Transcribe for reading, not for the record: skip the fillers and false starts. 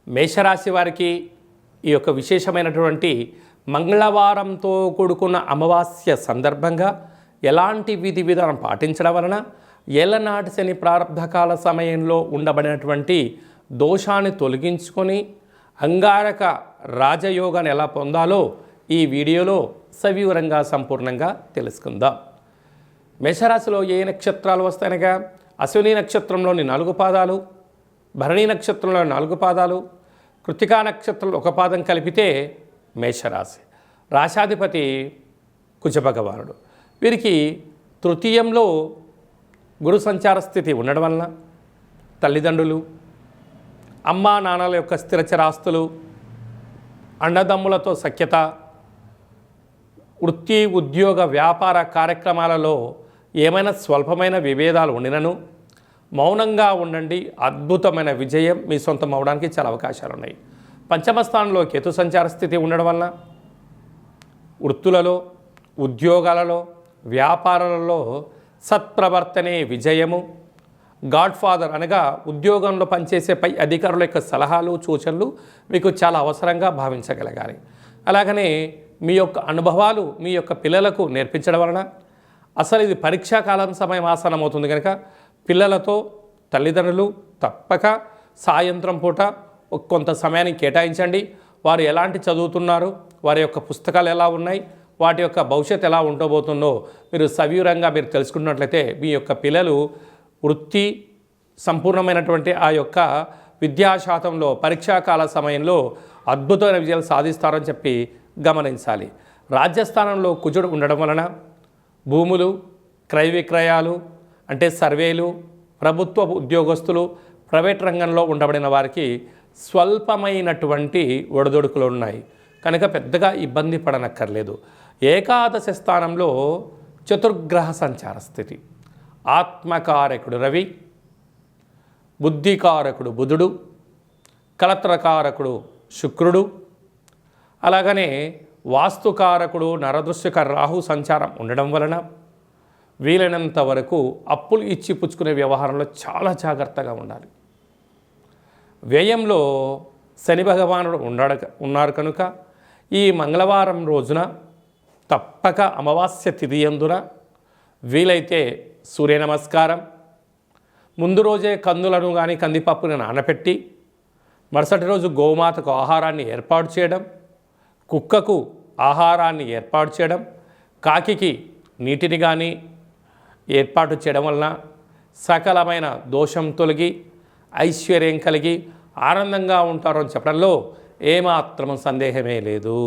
మేషరాశి వారికి ఈ యొక్క విశేషమైనటువంటి మంగళవారంతో కూడుకున్న అమావాస్య సందర్భంగా ఎలాంటి విధి విధానం పాటించడం వలన ఏళ్ళనాటి శని ప్రారంభకాల సమయంలో ఉండబడినటువంటి దోషాన్ని తొలగించుకొని అంగారక రాజయోగాన్ని ఎలా పొందాలో ఈ వీడియోలో సవివరంగా సంపూర్ణంగా తెలుసుకుందాం. మేషరాశిలో ఏ నక్షత్రాలు వస్తాయనగా అశ్విని నక్షత్రంలోని 4 పాదాలు, భరణి నక్షత్రంలోని 4 పాదాలు, కృత్తికా నక్షత్రంలో 1 పాదం కలిపితే మేషరాశి. రాశాధిపతి కుజభగవానుడు. వీరికి తృతీయంలో గురు సంచార స్థితి ఉండడం వలన తల్లిదండ్రులు, అమ్మా నాన్నల యొక్క స్థిరచరాస్తులు, అన్నదమ్ములతో సఖ్యత, వృత్తి ఉద్యోగ వ్యాపార కార్యక్రమాలలో ఏమైనా స్వల్పమైన విభేదాలు ఉండినను మౌనంగా ఉండండి, అద్భుతమైన విజయం మీ సొంతం అవడానికి చాలా అవకాశాలు ఉన్నాయి. పంచమ స్థానంలో కేతు సంచార స్థితి ఉండడం వలన వృత్తులలో, ఉద్యోగాలలో, వ్యాపారాలలో సత్ప్రవర్తనే విజయము. గాడ్ ఫాదర్ అనగా ఉద్యోగంలో పనిచేసే పై అధికారుల యొక్క సలహాలు సూచనలు మీకు చాలా అవసరంగా భావించగలగాలి. అలాగనే మీ యొక్క అనుభవాలు మీ యొక్క పిల్లలకు నేర్పించడం వలన అసలు ఇది పరీక్షాకాలం సమయం ఆసనమవుతుంది కనుక పిల్లలతో తల్లిదండ్రులు తప్పక సాయంత్రం పూట కొంత సమయాన్ని కేటాయించండి. వారు ఎలాంటి చదువుతున్నారు, వారి యొక్క పుస్తకాలు ఎలా ఉన్నాయి, వాటి యొక్క భవిష్యత్తు ఎలా ఉండబోతుందో మీరు సవివరంగా మీరు తెలుసుకున్నట్లయితే మీ యొక్క పిల్లలు వృత్తి సంపూర్ణమైనటువంటి ఆ యొక్క విద్యాశాతంలో పరీక్షాకాల సమయంలో అద్భుతమైన విజయాలు సాధిస్తారని చెప్పి గమనించాలి. రాజ్యస్థానంలో కుజుడు ఉండడం వలన భూములు, క్రయ విక్రయాలు అంటే సర్వేలు, ప్రభుత్వ ఉద్యోగస్తులు, ప్రైవేట్ రంగంలో ఉండబడిన వారికి స్వల్పమైనటువంటి ఒడిదొడుకులు ఉన్నాయి కనుక పెద్దగా ఇబ్బంది పడనక్కర్లేదు. ఏకాదశి స్థానంలో చతుర్గ్రహ సంచార స్థితి. ఆత్మకారకుడు రవి, బుద్ధికారకుడు బుధుడు, కలత్రకారకుడు శుక్రుడు, అలాగనే వాస్తుకారకుడు నరదృశ్యక రాహు సంచారం ఉండడం వలన వీలైనంత వరకు అప్పులు ఇచ్చి పుచ్చుకునే వ్యవహారంలో చాలా జాగ్రత్తగా ఉండాలి. వ్యయంలో శని భగవానుడు ఉన్నారు కనుక ఈ మంగళవారం రోజున తప్పక అమావాస్య తిథి యందున వీలైతే సూర్య నమస్కారం, ముందు రోజే కందులను కానీ కందిపప్పుని నానబెట్టి మరుసటి రోజు గోమాతకు ఆహారాన్ని ఏర్పాటు చేయడం, కుక్కకు ఆహారాన్ని ఏర్పాటు చేయడం, కాకికి నీటిని కానీ ఏర్పాటు చేయడం వలన సకలమైన దోషం తొలగి ఐశ్వర్యం కలిగి ఆనందంగా ఉంటారని చెప్పడంలో ఏమాత్రం సందేహమే లేదు.